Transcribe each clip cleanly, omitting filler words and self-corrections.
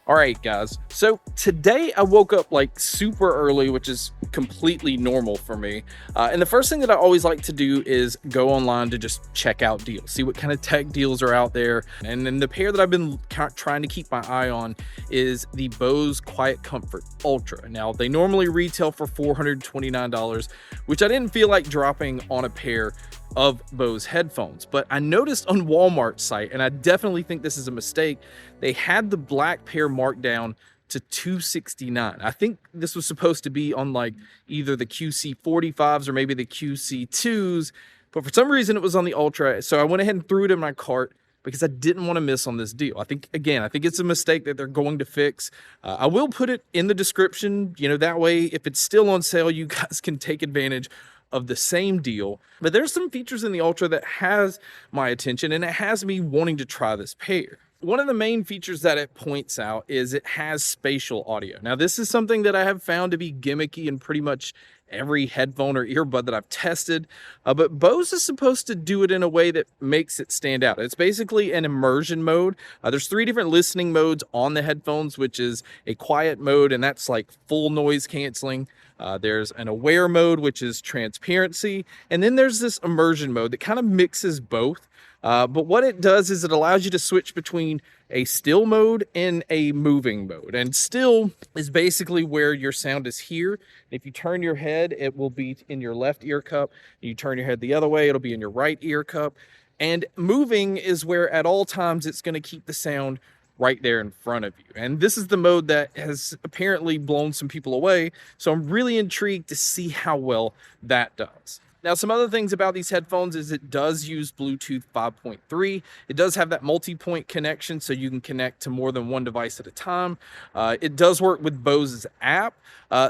All right, guys. So today I woke up like super early, which is completely normal for me. And the first thing that I always like to do is go online to just check out deals, see what kind of tech deals are out there. And then the pair that I've been trying to keep my eye on is the Bose QuietComfort Ultra. Now, they normally retail for $429, which I didn't feel like dropping on a pair of Bose headphones, but I noticed on Walmart's site, and I definitely think this is a mistake, they had the black pair marked down to $269. I think this was supposed to be on like either the QC45s or maybe the QC2s, but for some reason it was on the Ultra, so I went ahead and threw it in my cart because I didn't want to miss on this deal. I think it's a mistake that they're going to fix. I will put it in the description, that way if it's still on sale, you guys can take advantage of the same deal. But there's some features in the Ultra that has my attention, and it has me wanting to try this pair. One of the main features that it points out is it has spatial audio. Now, this is something that I have found to be gimmicky in pretty much every headphone or earbud that I've tested, but Bose is supposed to do it in a way that makes it stand out. It's basically an immersion mode. There's 3 different listening modes on the headphones, which is a quiet mode, and that's like full noise canceling. There's an aware mode, which is transparency, and then there's this immersion mode that kind of mixes both. But what it does is it allows you to switch between a still mode and a moving mode. And still is basically where your sound is here. If you turn your head, it will be in your left ear cup. You turn your head the other way, it'll be in your right ear cup. And moving is where at all times it's going to keep the sound right there in front of you. And this is the mode that has apparently blown some people away. So I'm really intrigued to see how well that does. Now, some other things about these headphones is it does use Bluetooth 5.3. It does have that multi-point connection, so you can connect to more than one device at a time. It does work with Bose's app.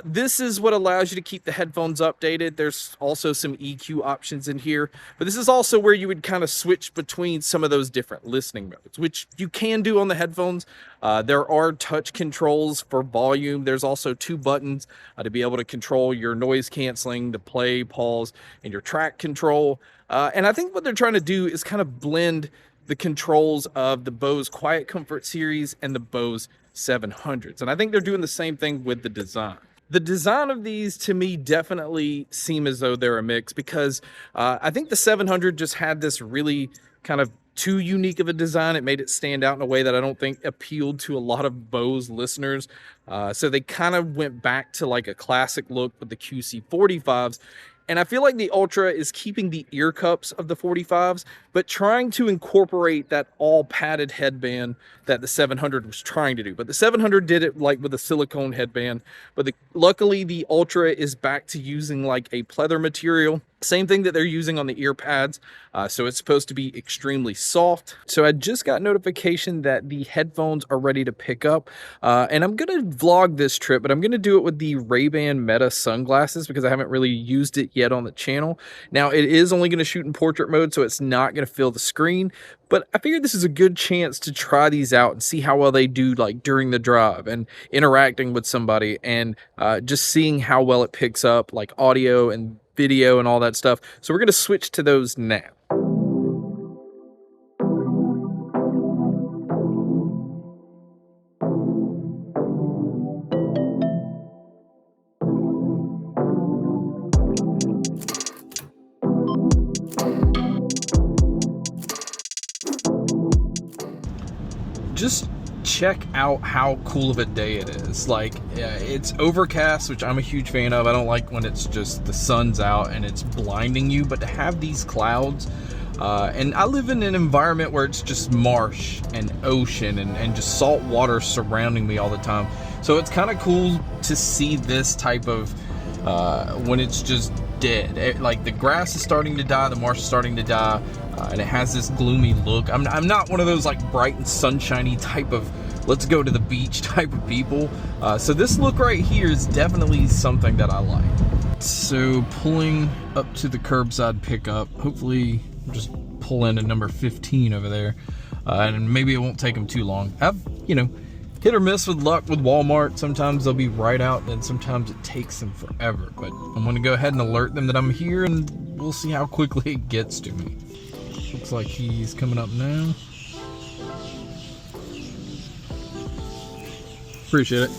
This is what allows you to keep the headphones updated. There's also some EQ options in here, but this is also where you would kind of switch between some of those different listening modes, which you can do on the headphones. There are touch controls for volume. There's also 2 buttons to be able to control your noise canceling, the play, pause, and your track control. And I think what they're trying to do is kind of blend the controls of the Bose QuietComfort series and the Bose 700s. And I think they're doing the same thing with the design. The design of these, to me, definitely seem as though they're a mix, because I think the 700 just had this really kind of too unique of a design. It made it stand out in a way that I don't think appealed to a lot of Bose listeners. So they kind of went back to like a classic look with the QC45s. And I feel like the Ultra is keeping the ear cups of the 45s, but trying to incorporate that all padded headband that the 700 was trying to do. But the 700 did it like with a silicone headband. But luckily the Ultra is back to using like a pleather material. Same thing that they're using on the ear pads. So it's supposed to be extremely soft. So I just got notification that the headphones are ready to pick up. And I'm going to vlog this trip, but I'm going to do it with the Ray-Ban Meta sunglasses because I haven't really used it yet on the channel. Now, it is only going to shoot in portrait mode, so it's not going to fill the screen. But I figured this is a good chance to try these out and see how well they do like during the drive and interacting with somebody, and just seeing how well it picks up like audio and video and all that stuff. So we're going to switch to those now. Just check out how cool of a day it is. Like, it's overcast, which I'm a huge fan of. I don't like when it's just the sun's out and it's blinding you, but to have these clouds, and I live in an environment where it's just marsh and ocean and just salt water surrounding me all the time. So it's kind of cool to see this type of, when it's just dead. Like the grass is starting to die, the marsh is starting to die, and it has this gloomy look. I'm not one of those like bright and sunshiny type of let's go to the beach type of people. So this look right here is definitely something that I like. So pulling up to the curbside pickup, hopefully just pull in a number 15 over there, and maybe it won't take them too long. I've, hit or miss with luck with Walmart. Sometimes they'll be right out, and sometimes it takes them forever. But I'm going to go ahead and alert them that I'm here, and we'll see how quickly it gets to me. Looks like he's coming up now. Appreciate it.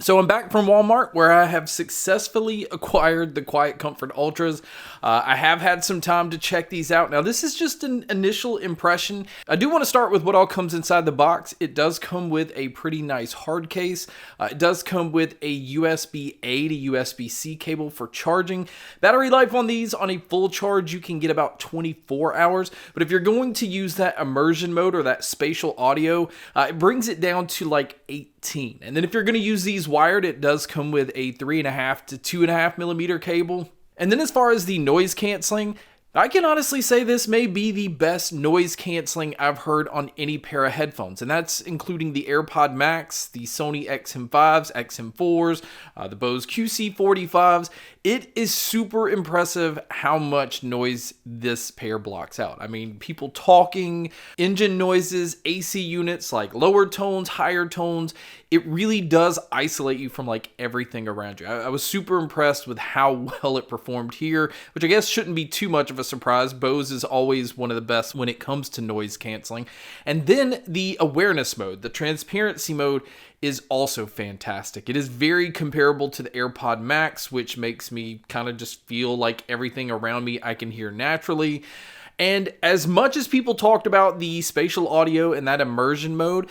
So I'm back from Walmart, where I have successfully acquired the QuietComfort Ultras. I have had some time to check these out. Now, this is just an initial impression. I do want to start with what all comes inside the box. It does come with a pretty nice hard case. It does come with a USB-A to USB-C cable for charging. Battery life on these, on a full charge, you can get about 24 hours. But if you're going to use that immersion mode or that spatial audio, it brings it down to like 18. And then if you're going to use these wired, it does come with a 3.5 to 2.5 millimeter cable. And then as far as the noise canceling, I can honestly say this may be the best noise canceling I've heard on any pair of headphones, and that's including the AirPod Max, the Sony XM5s, XM4s, the Bose QC45s. It is super impressive how much noise this pair blocks out. I mean, people talking, engine noises, AC units, like lower tones, higher tones. It really does isolate you from like everything around you. I was super impressed with how well it performed here, which I guess shouldn't be too much of a surprise. Bose is always one of the best when it comes to noise canceling. And then the awareness mode, the transparency mode, is also fantastic. It is very comparable to the AirPod Max, which makes me kind of just feel like everything around me I can hear naturally. And as much as people talked about the spatial audio and that immersion mode,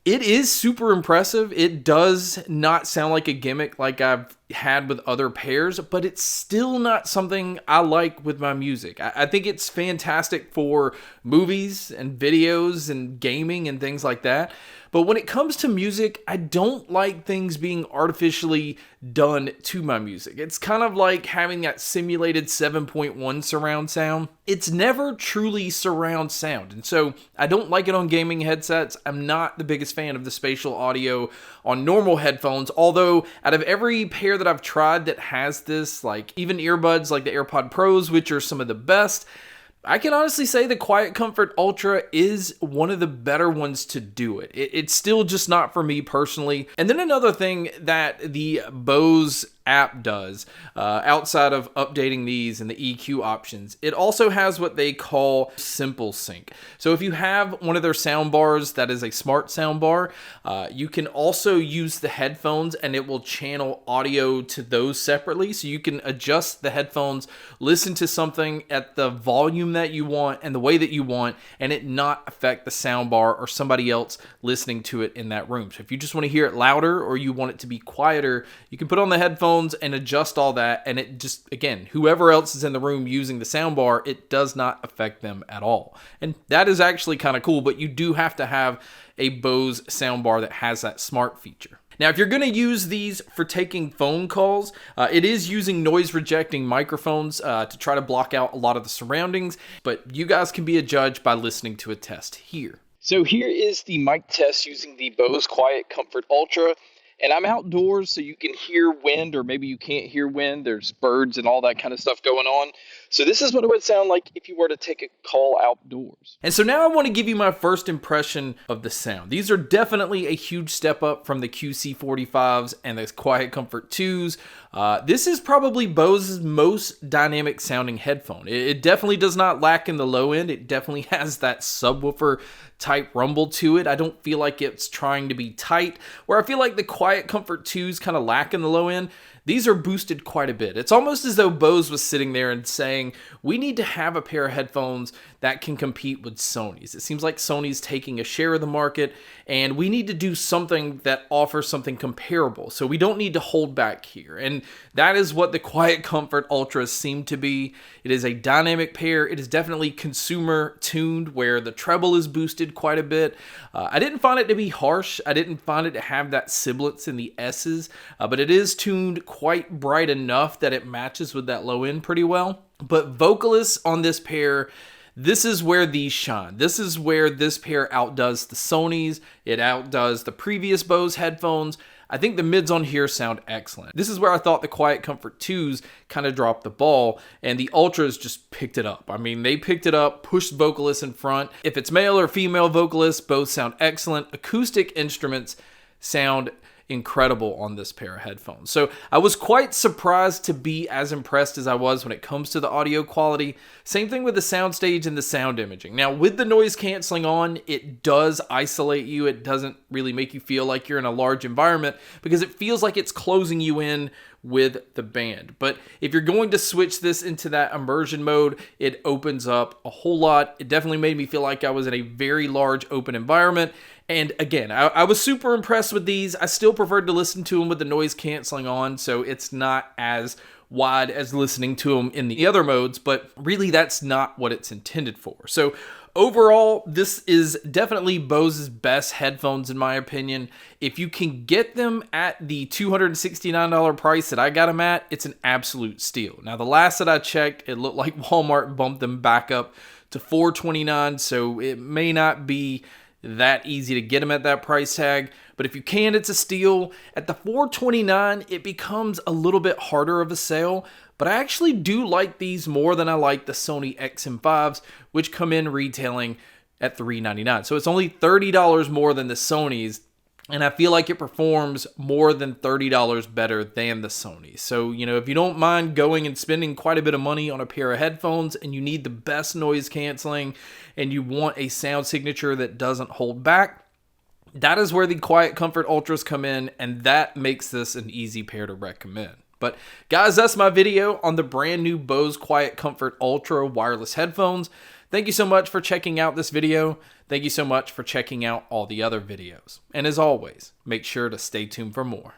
it is super impressive. It does not sound like a gimmick like I've had with other pairs, but it's still not something I like with my music. I think it's fantastic for movies and videos and gaming and things like that. But when it comes to music, I don't like things being artificially done to my music. It's kind of like having that simulated 7.1 surround sound. It's never truly surround sound. And so I don't like it on gaming headsets. I'm not the biggest fan of the spatial audio on normal headphones. Although out of every pair that I've tried that has this, like even earbuds like the AirPod Pros, which are some of the best, I can honestly say the QuietComfort Ultra is one of the better ones to do it. It's still just not for me personally. And then another thing that the Bose app does, outside of updating these and the EQ options, it also has what they call Simple Sync. So if you have one of their sound bars that is a smart sound bar, you can also use the headphones and it will channel audio to those separately. So you can adjust the headphones, listen to something at the volume that you want and the way that you want, and it not affect the sound bar or somebody else listening to it in that room. So if you just want to hear it louder or you want it to be quieter, you can put on the headphones and adjust all that, and it just, again, whoever else is in the room using the soundbar, it does not affect them at all. And that is actually kind of cool, but you do have to have a Bose soundbar that has that smart feature. Now, if you're going to use these for taking phone calls, it is using noise rejecting microphones to try to block out a lot of the surroundings, but you guys can be a judge by listening to a test here. So here is the mic test using the Bose QuietComfort Ultra. And I'm outdoors, so you can hear wind, or maybe you can't hear wind. There's birds and all that kind of stuff going on. So this is what it would sound like if you were to take a call outdoors. And so now I want to give you my first impression of the sound. These are definitely a huge step up from the QC45s and the QuietComfort 2s. This is probably Bose's most dynamic sounding headphone. It definitely does not lack in the low end. It definitely has that subwoofer type rumble to it. I don't feel like it's trying to be tight, where I feel like the QuietComfort 2s kind of lack in the low end. These are boosted quite a bit. It's almost as though Bose was sitting there and saying, we need to have a pair of headphones that can compete with Sony's. It seems like Sony's taking a share of the market, and we need to do something that offers something comparable. So we don't need to hold back here. And that is what the QuietComfort Ultras seem to be. It is a dynamic pair. It is definitely consumer tuned, where the treble is boosted quite a bit. I didn't find it to be harsh. I didn't find it to have that sibilance in the S's, but it is tuned quite bright enough that it matches with that low end pretty well. But vocalists on this pair, this is where these shine. This is where this pair outdoes the Sony's. It outdoes the previous Bose headphones. I think the mids on here sound excellent. This is where I thought the QuietComfort 2s kind of dropped the ball, and the Ultras just picked it up. I mean, they picked it up, pushed vocalists in front. If it's male or female vocalists, both sound excellent. Acoustic instruments sound incredible on this pair of headphones. So I was quite surprised to be as impressed as I was when it comes to the audio quality. Same thing with the soundstage and the sound imaging. Now with the noise canceling on, it does isolate you. It doesn't really make you feel like you're in a large environment because it feels like it's closing you in with the band. But if you're going to switch this into that immersion mode, it opens up a whole lot. It definitely made me feel like I was in a very large open environment. And again, I was super impressed with these. I still preferred to listen to them with the noise canceling on, so it's not as wide as listening to them in the other modes, but really that's not what it's intended for. So overall, this is definitely Bose's best headphones in my opinion. If you can get them at the $269 price that I got them at, it's an absolute steal. Now, the last that I checked, it looked like Walmart bumped them back up to $429, so it may not be that easy to get them at that price tag, but if you can, it's a steal. At the $429, it becomes a little bit harder of a sale, but I actually do like these more than I like the Sony XM5s, which come in retailing at $399. So it's only $30 more than the Sonys, and I feel like it performs more than $30 better than the Sony. So, if you don't mind going and spending quite a bit of money on a pair of headphones and you need the best noise canceling and you want a sound signature that doesn't hold back, that is where the QuietComfort Ultras come in, and that makes this an easy pair to recommend. But guys, that's my video on the brand new Bose QuietComfort Ultra wireless headphones. Thank you so much for checking out this video. Thank you so much for checking out all the other videos. And as always, make sure to stay tuned for more.